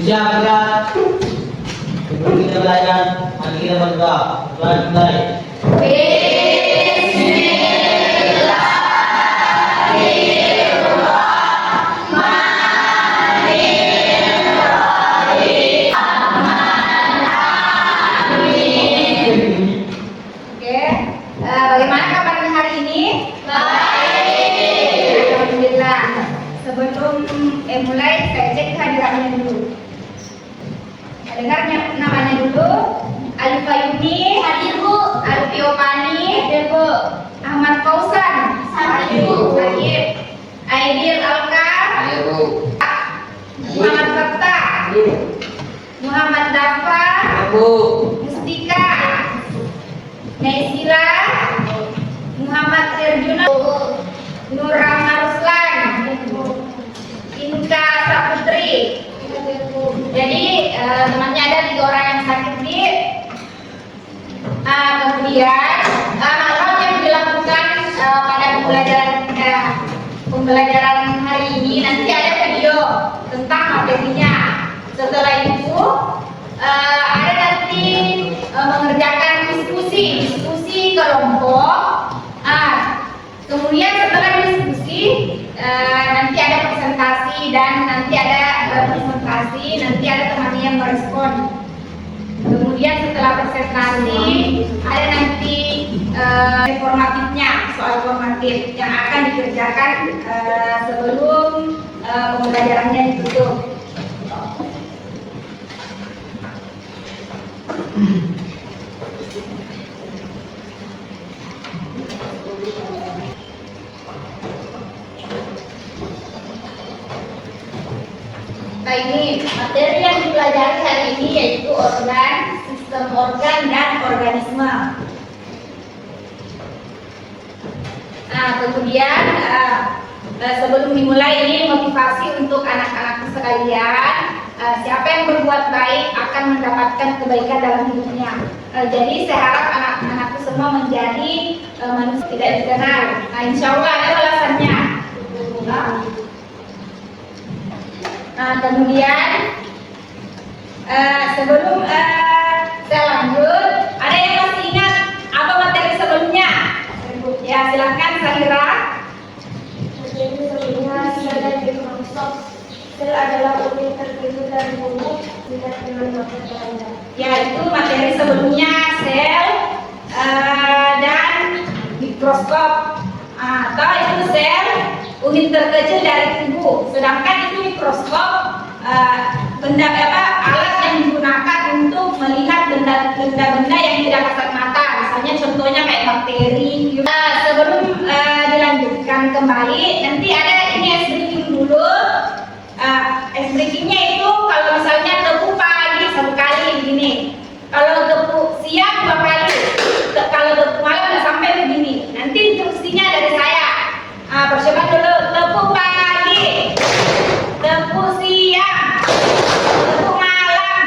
Siap gerak. Sebelum kita belajar, mari kita berdoa. Tuhan mulai. Bagaimana kabarnya hari ini? Baik. Alhamdulillah. Sebelum mulai, saya cek kehadirannya dulu. Dengar namanya dulu. Alif Ayuni, hadir Bu. Alif Yopani, hadir Bu. Ahmad Fauzan, hadir Bu. Hadir. Aidil Alka, hadir Bu. Muhammad Fattah, Muhammad Dafa, Bu. Mustika, Naisila, Muhammad Irjuna, Nur Rahma Ruslan, Inka Saputri. Jadi temannya ada 3 orang yang sakit nih. Kemudian hal yang dilakukan pada pembelajaran hari ini, nanti ada video tentang materinya. Setelah itu ada nanti mengerjakan diskusi kelompok. Kemudian setelah diskusi nanti ada presentasi dan nanti ada temannya yang merespon. Kemudian setelah presentasi ada nanti formatifnya, soal formatif yang akan dikerjakan sebelum pembelajarannya ditutup. Ini materi yang dipelajari hari ini yaitu organ, sistem organ, dan organisme. Kemudian sebelum dimulai ini motivasi untuk anak-anak sekalian. Siapa yang berbuat baik akan mendapatkan kebaikan dalam hidupnya. Jadi saya harap anak-anakku semua menjadi manusia tidak dikenal. Insya Allah ada alasannya. Kemudian sebelum saya lanjut, ada yang masih ingat apa materi sebelumnya? Ya, silakan Sahira. Materi sebelumnya sel dan mikroskop. Sel adalah unit terkecil dari tubuh dengan makna lainnya. Ya, itu materi sebelumnya sel dan mikroskop. Atau itu sel unit terkecil dari tubuh. Sedangkan itu mikroskop alat yang digunakan untuk melihat benda-benda yang tidak kasat mata. Misalnya contohnya kayak bakteri. Sebelum dilanjutkan kembali, nanti ada ini ice breaking dulu. Ice breakingnya itu kalau misalnya tepuk pagi 1 kali begini. Kalau tepuk siang 2 kali. Kalau tepuk malam nggak sampai begini. Nanti instruksinya dari saya. Persiapan dulu, tepuk pagi, tepuk siang, tepuk malam.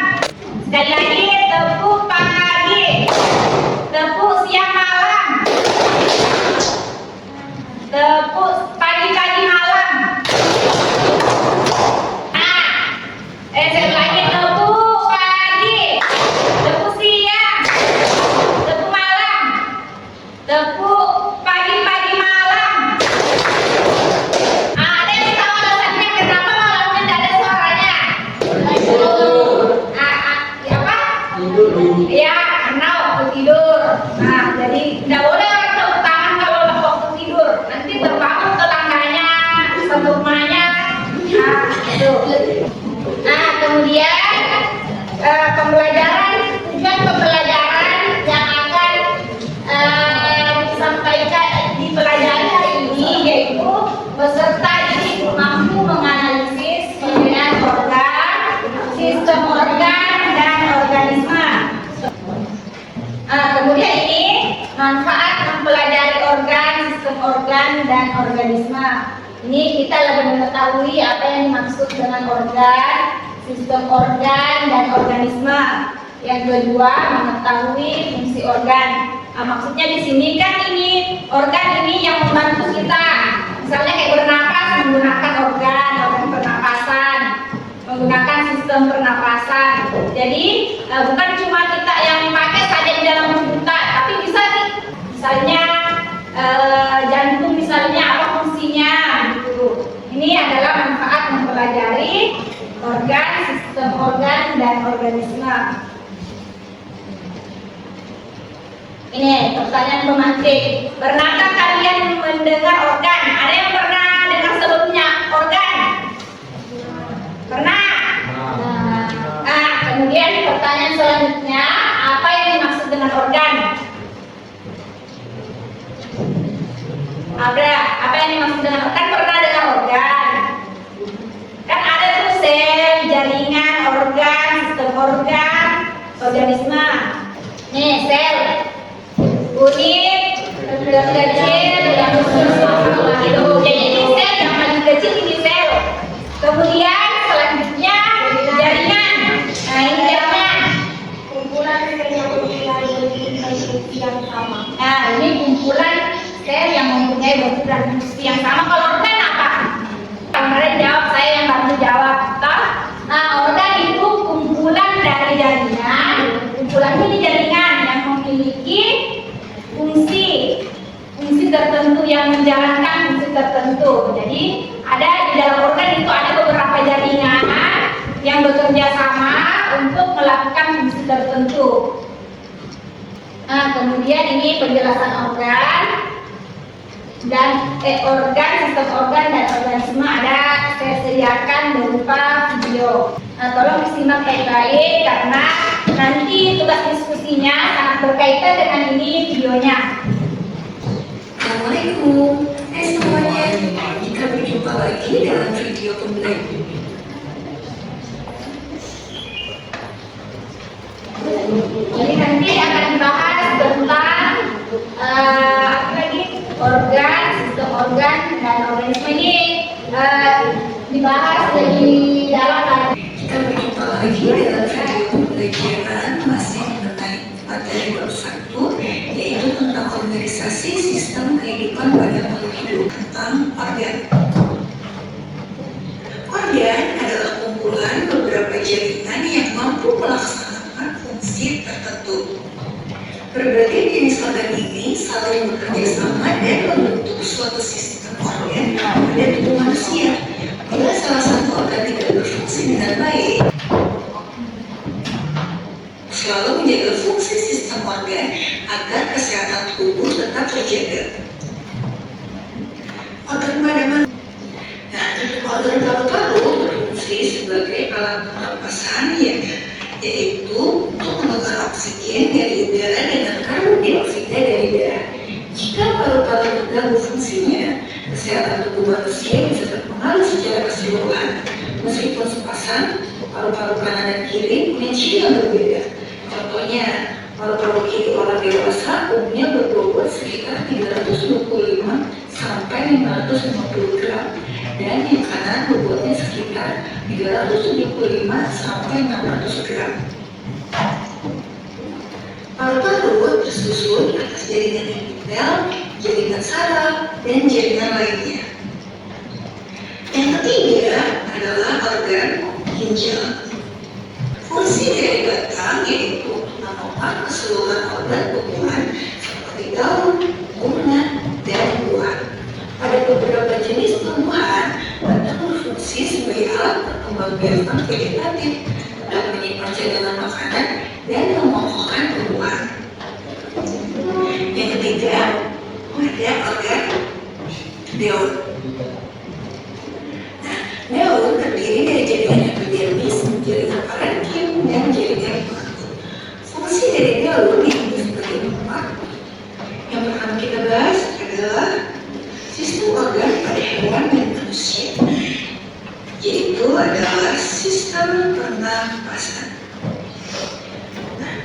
Sekali lagi, tepuk pagi, tepuk siang malam, tepuk pagi malam. Sekali lagi, tepuk pagi, tepuk siang, tepuk malam, tepuk pagi malam. Ada yang tahu alasannya kenapa malamnya tidak ada suaranya? Apa? Ya, karena waktu tidur. Jadi tidak boleh orang tepuk tangan kalau waktu tidur. Nanti terbangun tetangganya, satu rumahnya. Kemudian tujuan pembelajaran yang akan disampaikan dipelajari hari ini yaitu peserta ini mampu menganalisis penggunaan organ, sistem organ, dan organisme. Kemudian ini manfaat mempelajari organ, sistem organ, dan organisme. Ini kita lebih mengetahui apa yang dimaksud dengan organ, sistem organ, dan organisme. Yang kedua, mengetahui fungsi organ. Maksudnya di sini kan ini organ ini yang membantu kita. Misalnya kayak bernapas menggunakan organ pernapasan, menggunakan sistem pernapasan. organ, sistem organ, dan organisme. Ini pertanyaan pemantik. Pernahkah kalian mendengar organ? Ada yang pernah dengar sebelumnya organ? Pernah? Kemudian pertanyaan selanjutnya, apa yang dimaksud dengan organ? Apa yang dimaksud dengan organ? Pernah dengar organ? Kan ada tuh sel, jaringan, organ, sistem organ, organisme. Nih sel, unit, kecil, yang itu. Jadi ini sel yang paling kecil ini sel. Kemudian selanjutnya jaringan. Nah ini jaringan. Kumpulan sel yang mempunyai bentuk yang sama. Nah ini kumpulan sel yang mempunyai bentuk dan fungsi yang sama. Kalau organ apa? Kalian jawab, saya yang bantu jawab. Nah organ itu kumpulan dari jaringan. Kumpulan ini jaringan yang memiliki fungsi tertentu, yang menjalankan fungsi tertentu. Jadi ada di dalam organ itu ada beberapa jaringan yang bekerja sama untuk melakukan fungsi tertentu. Nah kemudian ini penjelasan organ dan organ, sistem organ dan organisme ada saya sediakan berupa video. Nah tolong disimak baik-baik karena nanti tugas diskusinya sangat berkaitan dengan ini videonya. Assalamualaikum, semuanya. Kita berjumpa lagi dalam video pembelajaran. Jadi nanti akan dibahas tentang organ, sistem organ dan organisme ini dibahas lebih dalam lagi. Kita berjumpa lagi dalam video pembelajaran masih mengenai materi bab 1, yaitu tentang organisasi sistem kehidupan pada makhluk hidup, tentang organ. Organ adalah kumpulan beberapa jaringan yang mampu melaksanakan fungsi tertentu. Berbagai jenis organ ini saling bekerja sama dan membentuk suatu sistem organ pada tubuh manusia. Bila salah satu organ tidak berfungsi dengan baik, selalu menjaga fungsi sistem organ agar kesehatan tubuh tetap terjaga. Organ pada manusia. Nah, organ paru-paru berfungsi sebagai alat pernapasan, yaitu untuk menukar oksigen dari udara dengan karbon dioksida dari darah. Jika paru-paru terganggu fungsinya, kesehatan tubuh manusia bisa terpengaruh secara keseluruhan. Meskipun sepasang, paru-paru kanan dan kiri punya ciri yang berbeda. Contohnya, paru-paru kiri orang dewasa umumnya berbobot sekitar 325 sampai 550 gram, dan yang kanan bobotnya sekitar 375 sampai 600 gram. Paru-paru tersusun atas jaringan epithel, jaringan saraf, dan jaringan lainnya. Yang ketiga adalah organ ginjal. Fungsi dari batang yaitu menopang keseluruhan organ tumbuhan seperti daun, bunga, dan buah. Pada beberapa jenis tumbuhan, batang berfungsi sebagai alat perkembang biakan vegetatif dalam menyimpan cadangan makanan dan mengokohkan tumbuhan. Yang ketiga, ada organ daun. Daun terdiri dari jaringan epidermis, jaringan parenkim, dan jaringan lemak. Fungsi dari daun itu sebagai empat. Yang pertama kita bahas adalah sistem organ pada hewan dan manusia, yaitu adalah sistem pernapasan. Nah,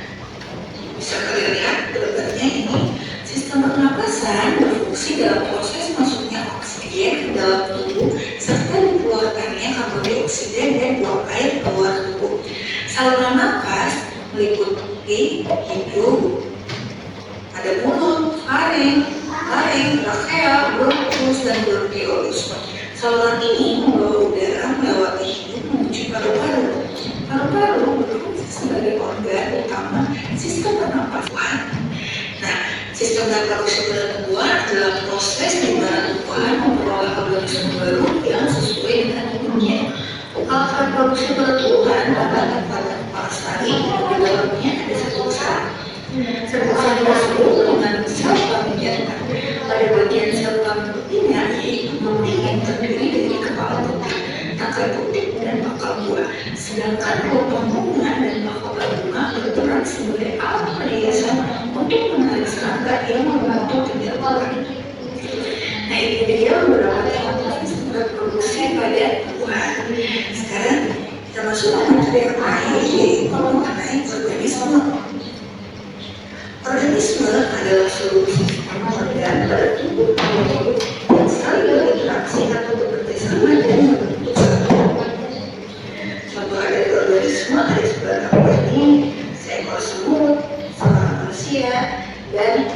bisa kalian lihat gambarnya ini. Sistem pernapasan berfungsi dalam proses masuknya oksigen ke dalam tubuh serta dikeluarkannya karbon dioksida dan buang air keluar tubuh. Saluran napas meliputi hidung, ada mulut, faring, trakea, bronkus, dan bronkiolus. Saluran ini membawa udara melewati hidung menuju paru-paru. Paru-paru berfungsi sebagai organ utama sistem pernapasan. Nah, sistem reproduksi pada tumbuhan adalah proses di mana tumbuhan memperoleh organisme baru yang sesuai dengan hidupnya. Hal Alat produksi berlebihan dapat Lestari di dalamnya ada satu usaha. Satu usaha tersebut dengan sel pembibitan. Pada bagian sel pembibitannya yaitu putih yang terdiri dari kepala putih, tangkai putih, dan bakal buah. Sedangkan lubang bunga dan bakal bunga berperan sebagai alat perhiasan untuk menarik serangga yang membantu tidak buah. Nah, ini dia beberapa teknik reproduksi pada buah. Sekarang kita masuk ke materi yang lain, yaitu mengenai organisme. Organisme adalah seluruh sistem organ pada tubuh yang saling berinteraksi atau bekerja sama dan membentuk satu. Contoh dari organisme ada beberapa ini, seekor semut, seorang manusia, dan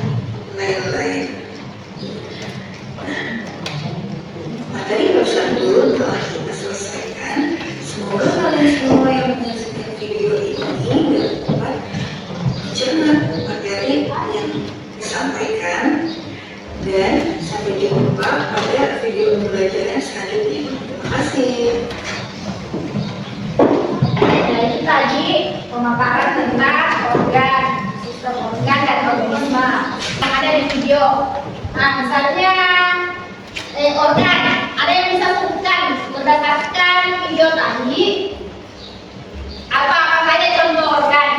lain-lain. Materi barusan dulu telah kita selesaikan. Semoga kalian semua yang menyaksikan video ini dapat mencerna materi yang disampaikan, dan sampai jumpa pada video pembelajaran selanjutnya. Terima kasih. Jadi tadi pemaparan tentang organ, sistem organ dan organisme yang ada di video. Nah, misalnya organ, ada yang bisa sebutkan berdasarkan video tadi apa saja contoh organ?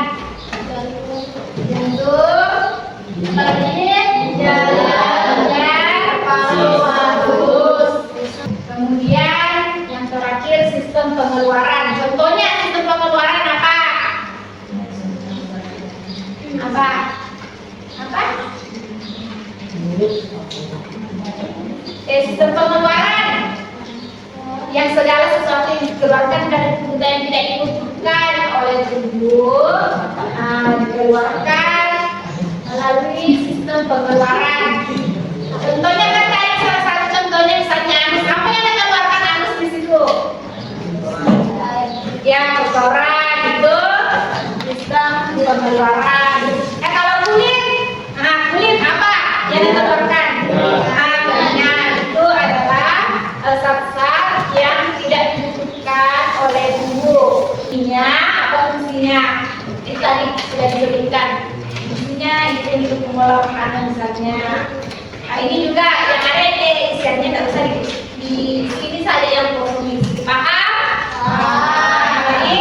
Jantung, paru-paru. Kemudian yang terakhir sistem pengeluaran. Contohnya sistem pengeluaran apa? Apa? Sistem pengeluaran yang segala sesuatu yang dikeluarkan dari tubuh yang tidak dibutuhkan oleh tubuh dikeluarkan melalui sistem pengeluaran. Contohnya kan tadi salah satu contohnya misalnya anus, apa yang dikeluarkan anus di situ? Ya kotoran, itu sistem pengeluaran. Kalau kulit, kulit apa yang dikeluarkan? Itu adalah zat-zat yang tidak dibutuhkan oleh tubuh. Fungsinya apa fungsinya? Itu tadi sudah disebutkan. Fungsinya itu untuk mengeluarkan misalnya. Nah, ini juga yang ada di isiannya nggak usah di sini saja yang kosong. Paham? Jadi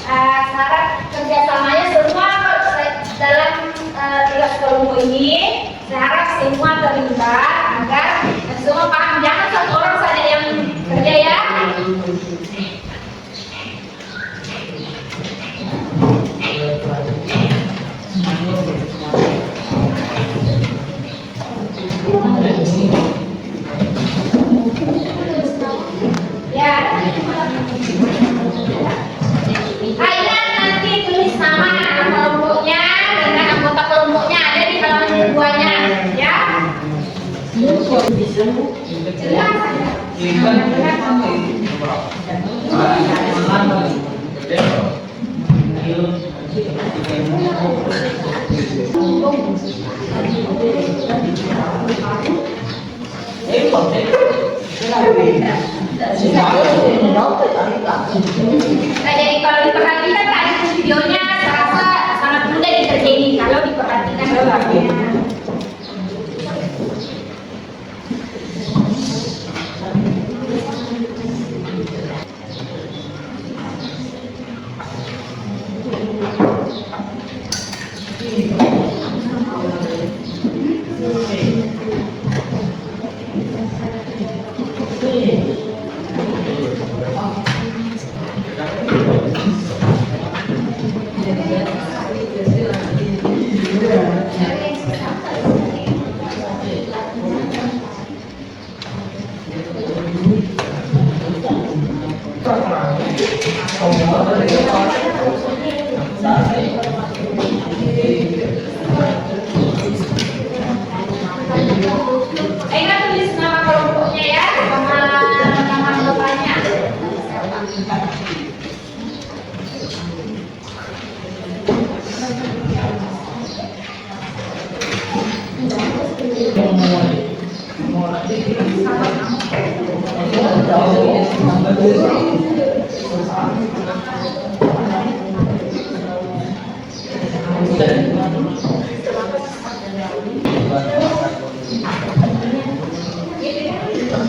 syarat kerjasamanya semua dalam tugas kelompok ini saya harap semua terlibat agar semua paham. Jangan satu orang saja yang kerja ya. Ya. Ingat nanti tulis nama kelompoknya dengan anggota kelompoknya ada di halaman keduanya, ya. Nah, jadi kalau diperhatikan tadi videonya saya rasa sangat mudah dikerjain kalau diperhatikan gambarnya. Ingat tulis nama kelompoknya ya, sama nama anggotanya.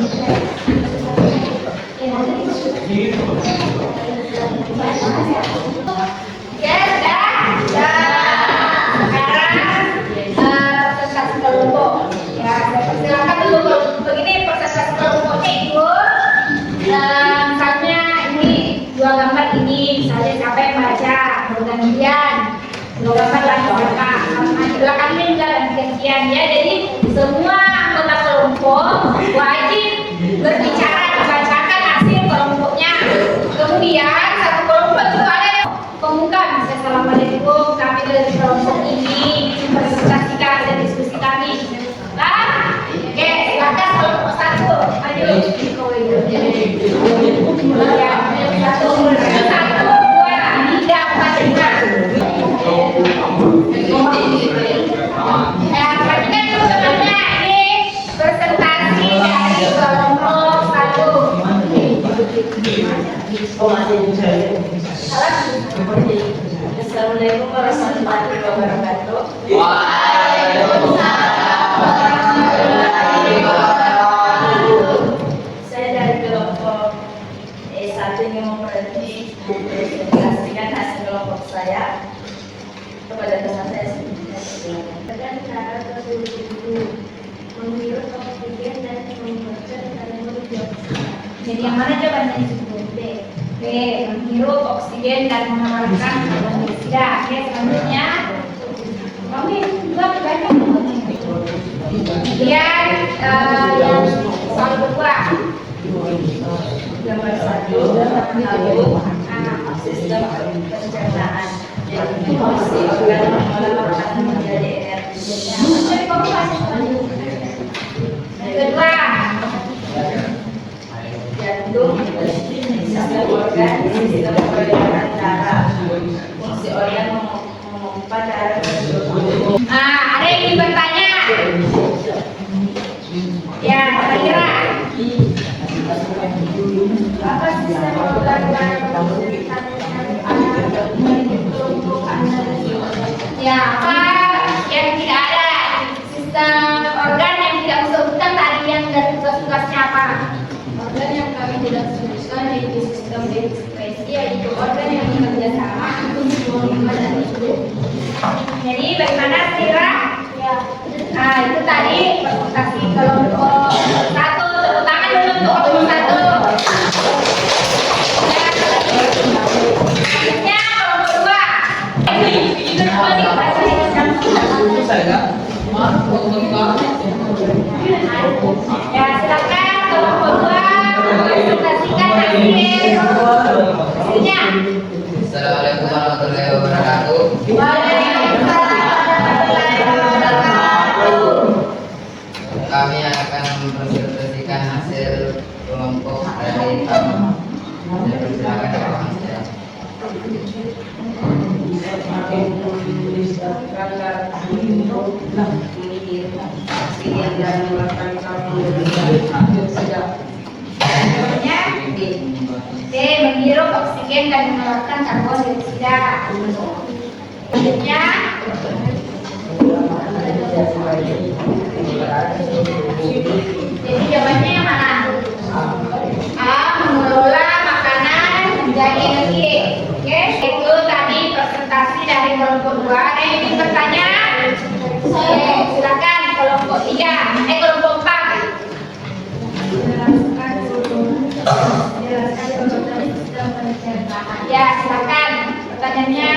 Ya, sudah. Sekarang presentasi kelompok. Ya, saya persilakan dulu. Begini presentasi kelompoknya itu. Misalnya ini dua gambar ini, misalnya siapa yang baca, gantian. Dua gambar lagi siapa? Belakangnya juga gantian ya. Jadi semua anggota kelompok wajib berbicara, dibacakan hasil kelompoknya. Kemudian satu kelompok itu ada yang pemuka, misalnya assalamualaikum, kami dari kelompok ini presentasikan dan diskusi kami. Nah, oke, silakan kelompok satu, maju. Ya, satu, dua, tiga, empat, lima. Perhatikan dulu teman-teman, ini presentasi dari kelompok satu. Assalamualaikum warahmatullahi wabarakatuh. Saya dari kelompok E1 yang mempresentasikan hasil kelompok saya kepada teman saya sendiri. Dan cara tertuju menghirup oksigen dan membaca kalimat dioksida. Jadi yang mana jawabannya itu? B. Menghirup oksigen dan mengeluarkan karbon dioksida. Oke, selanjutnya. Kami juga banyak. Kemudian yang soal kedua. Gambar 1 sistem pencernaan. Jadi fungsi organ mengolah makanan menjadi energi. Yang kedua. Jantung, sistem organ, sistem peredaran darah. Fungsi organ memompa darah ke seluruh. Ada yang ingin bertanya? Ya, kira-kira. Apa sistem organ dan Ya, apa yang tidak ada sistem organ yang tidak disebutkan tadi yang dari tugas-tugasnya apa? organ yang kami tidak sebutkan yaitu sistem ekspresi, yaitu organ yang bekerja sama untuk membuat dan hidup. Jadi bagaimana kira? Ya, Nah, itu tadi presentasi kelompok satu. Tepuk tangan dulu untuk kelompok satu. Selanjutnya kelompok dua. Ya, silakan kelompok dua presentasikan hasilnya. Assalamualaikum warahmatullahi wabarakatuh. Waalaikumsalam warahmatullahi wabarakatuh. Kami akan mempresentasikan hasil kelompok dari kami. Saya persilakan Bapak Mas. Jawabannya D. Menghirup oksigen dan mengeluarkan karbon dioksida. Selanjutnya jadi jawabannya yang mana? A. Mengelola makanan menjadi energi. Oke, itu tadi presentasi dari kelompok 2. Ada yang ingin bertanya? Silakan kelompok 3. Kelompok 4. Ya, silakan pertanyaannya.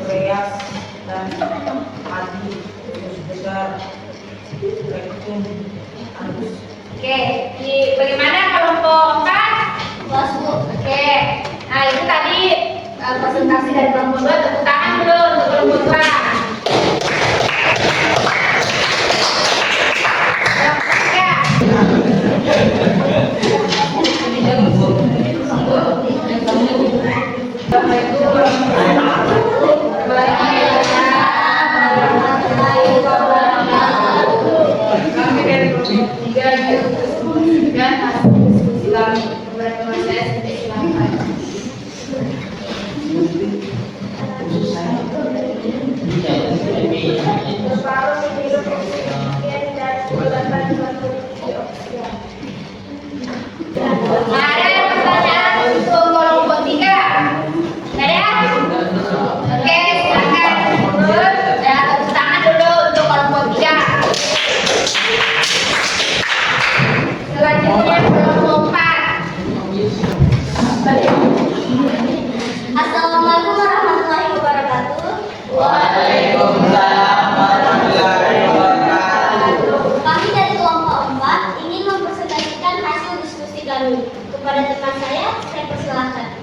Reas dan Adi besar rektum anus. Oke, bagaimana kelompok 4? Oke, nah itu tadi presentasi dari kelompok 2. Tepuk tangan dulu untuk kelompok 2. Kami dari kelompok 3 dan hasil diskusi kami kepada teman saya sendiri silahkan. Waalaikumsalam warahmatullahi wabarakatuh. Kami dari kelompok 4 ingin mempresentasikan hasil diskusi kami. Kepada teman saya persilakan.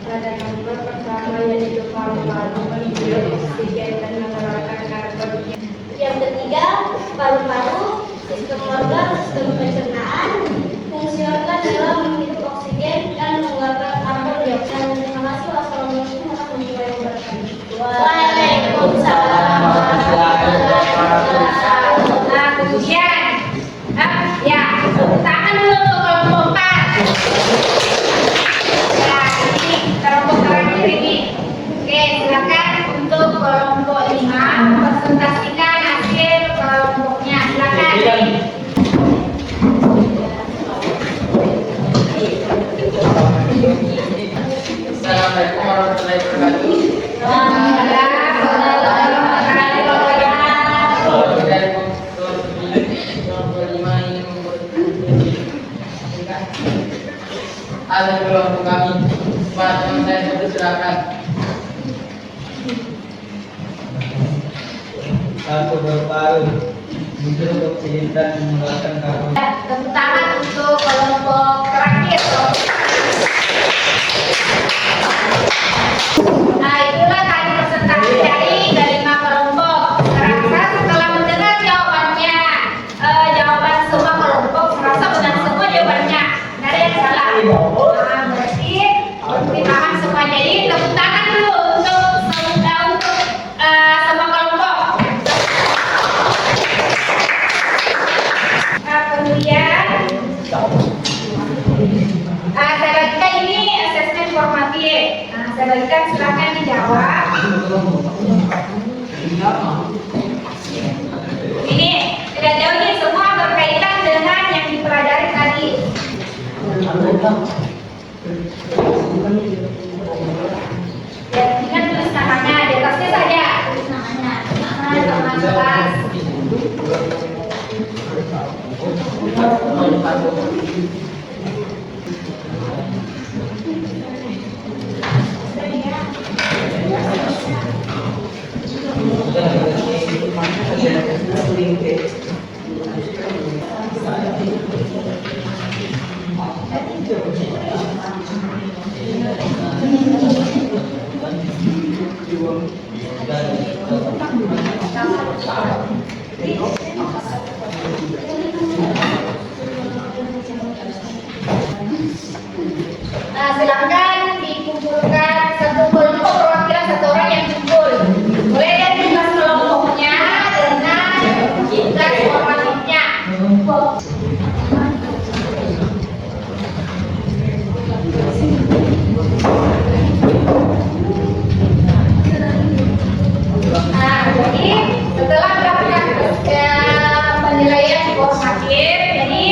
Pada nomor pertama yaitu paru-paru menghirup oksigen dan mengeluarkan karbon. Yang ketiga, paru-paru, sistem organ, sistem pencernaan. Fungsi organ adalah menghirup oksigen dan mengeluarkan karbon dioksida. Terima kasih. Wassalamualaikum warahmatullahi wabarakatuh. Waalaikumsalam warahmatullahi wabarakatuh. Nah, kemudian, ya, tangan dulu untuk kelompok 4. Nah, ini kelompok terakhir ini. Oke, silakan untuk kelompok 5 presentasikan hasil kelompoknya. Silakan. Assalamualaikum warahmatullahi wabarakatuh. Dari kelompok 5 ini ada kelompok kami. Pak teman saya silakan. Satu paru-paru menghirup oksigen dan mengeluarkan karbon. Tepuk tangan untuk kelompok terakhir. Nah, itulah tadi presentasi dari 5 kelompok. Serasa setelah mendengar jawabannya, jawaban semua kelompok, serasa benar semua jawabannya. Tidak ada yang salah. Nah, berarti dipaham semua. Jadi tepuk tangan dulu untuk semua kelompok. Nah, kemudian saya bagikan ini asesmen formatif. Nah, saya bagikan silakan dijawab. Ini tidak jauh ini semua berkaitan dengan yang dipelajari tadi. Ya, ingat tulis namanya di atasnya saja. Tulis namanya. Nama kelas. Nah, silakan dikumpulkan satu kelompok perwakilan satu orang yang kumpul. Mulai dari tugas kelompoknya dengan tugas formatifnya. Nah, jadi setelah melakukan penilaian formatif, jadi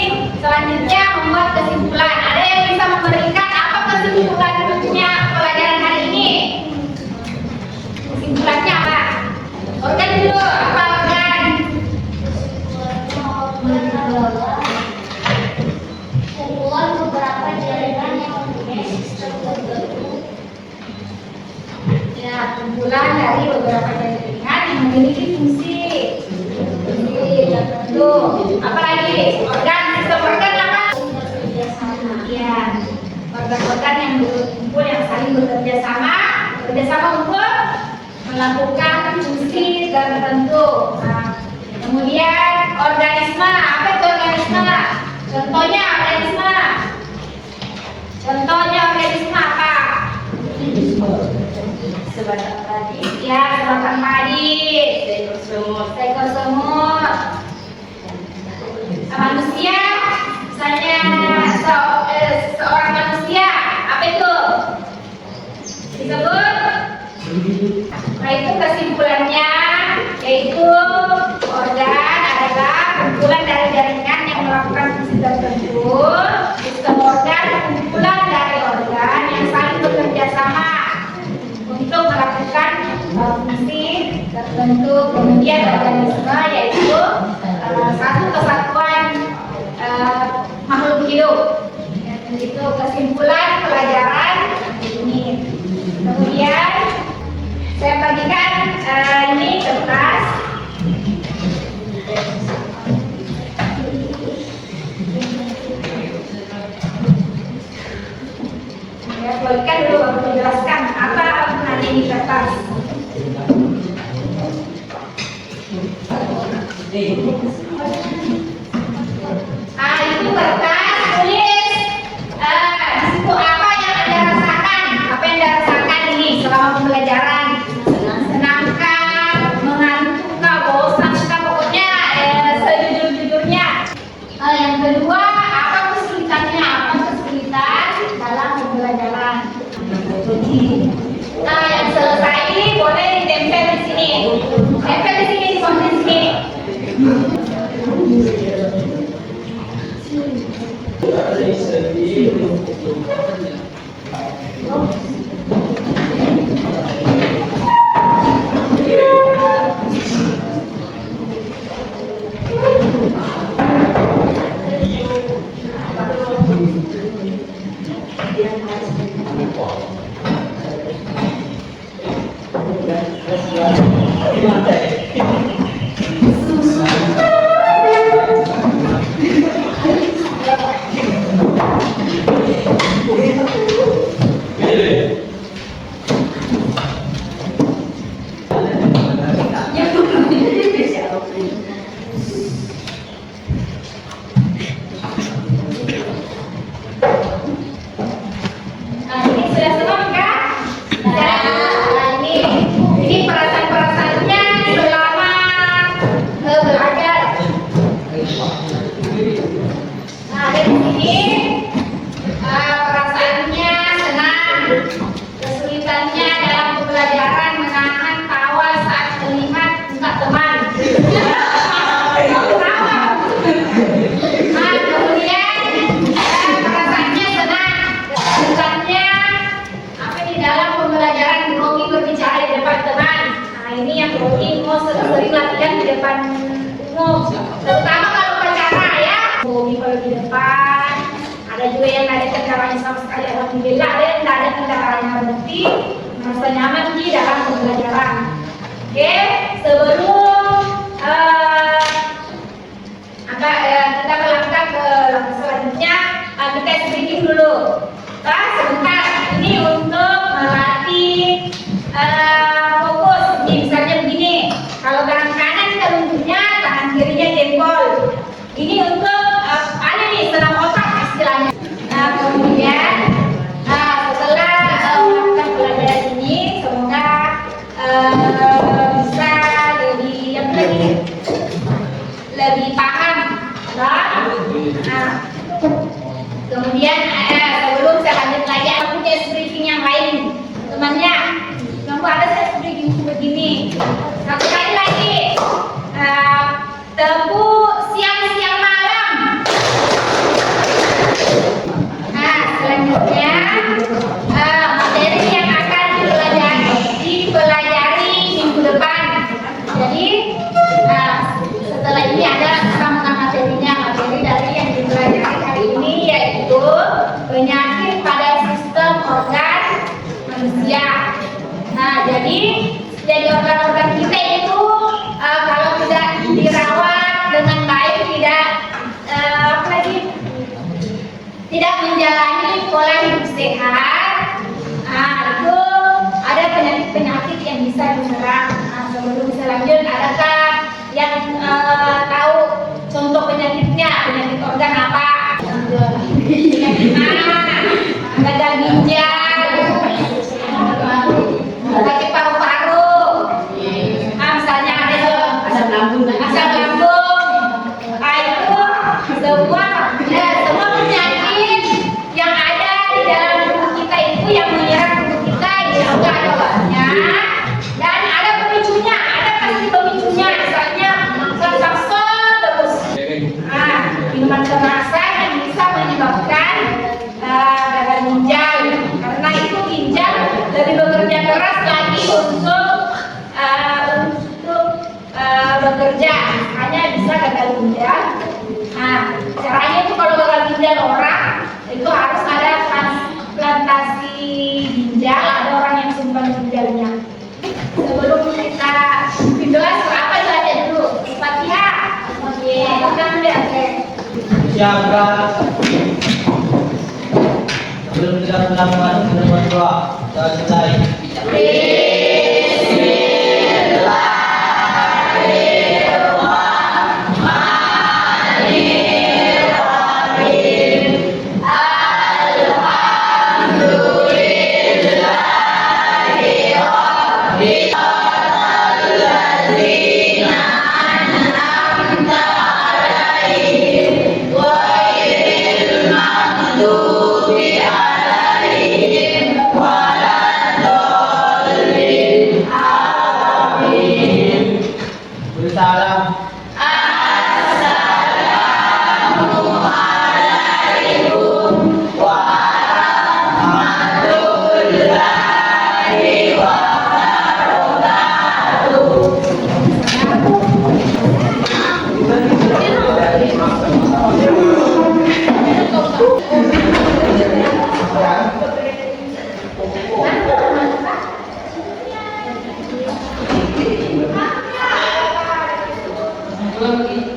selanjutnya membuat kesimpulan. Ada yang bisa memberikan apa kesimpulannya pelajaran hari ini? Kesimpulannya apa? Organ dulu, apa organ? Kumpulan beberapa jaringan yang mempunyai sistem tertentu. Ya, kumpulan dari beberapa jaringan yang memiliki fungsi tertentu. Apalagi organ, sistem organ apa? Ya, organ-organ yang berkumpul yang saling bekerja sama untuk melakukan fungsi tertentu. Nah, kemudian organisme, apa itu organisme? Contohnya organisme. Contohnya organisme apa? Sebatang tadi, Ya, sebatang padi, seekor semut. Manusia, misalnya seorang manusia, apa itu? Disebut? Nah, itu kesimpulannya, yaitu organ adalah kumpulan dari jaringan yang melakukan fungsi tertentu. Sistem organ kumpulan dari organ yang saling bekerja sama untuk melakukan fungsi tertentu. Kemudian organisme yaitu satu kesatuan makhluk hidup. Itu kesimpulan pelajaran ini. Kemudian saya Itu kertas tulis. Di situ apa yang Anda rasakan? Apa yang Anda rasakan ini selama pembelajaran? Senangkah, mengantukkah, bosankah, pokoknya sejujur-jujurnya. Yang kedua, apa kesulitannya? Apa kesulitan dalam pembelajaran? Yang selesai boleh ditempel di sini. Tempel di sini, di sini. Ini sudah semua kan? Ini perasaan-perasaannya selama belajar. Dari sini perasaannya senang, kesulitannya dalam pembelajaran menahan tawa saat melihat muka teman. Kemudian perasaannya senang, kesulitannya apa di dalam pembelajaran grogi berbicara di depan teman. Ini yang grogi mau sering latihan di depan umum, terutama kalau upacara ya. Grogi kalau di depan. Ada juga yang ada kendaraannya sama sekali, alhamdulillah. Ada yang tidak ada kendaraannya, berarti merasa nyaman di dalam pembelajaran. Oke, sebelum kita melangkah ke langkah selanjutnya, kita sedikit dulu. Sebentar, ini untuk melatih fokus. Ini misalnya begini, kalau tangan kanan kita nunjuknya, tangan kirinya jempol. Ini untuk ada nih senam otak istilahnya. Kemudian setelah melakukan pelajaran ini, semoga bisa lebih paham. Kemudian sebelum saya lanjut lagi, aku punya briefing yang lain, temannya. Kamu ada saya briefing begini. Satu kali lagi, tebu siang-siang malam. Selanjutnya materi yang akan dipelajari minggu depan. Jadi setelah ini ada sambungan materinya. Materi dari yang dipelajari hari ini yaitu penyakit pada sistem organ manusia. Jadi organ-organ kita itu kalau tidak dirawat dengan baik, tidak menjalani pola hidup sehat, itu ada penyakit-penyakit yang bisa menyerang. Sebelum saya lanjut, adakah yang tahu contoh penyakitnya? Penyakit organ apa? Gagal ginjal, penyakit paru-paru, misalnya ada asam lambung. Itu semua penyakit yang ada di dalam tubuh kita itu yang menyerang tubuh kita, juga ada obatnya dan ada pemicunya. Ada pasti pemicunya, misalnya terpaksa terus minuman kemasan yang bisa menyebabkan gagal ginjal. Karena itu ginjal lebih bekerja keras lagi untuk bekerja, hanya bisa gagal ginjal. Caranya itu kalau gagal ginjal orang itu harus ada transplantasi ginjal, ada orang yang simpan ginjalnya. Sebelum kita jelas apa saja dulu, Fatihah. Oke, kan udah Siapkan. Sebelum kita melakukan berdoa, kita mulai. lagi.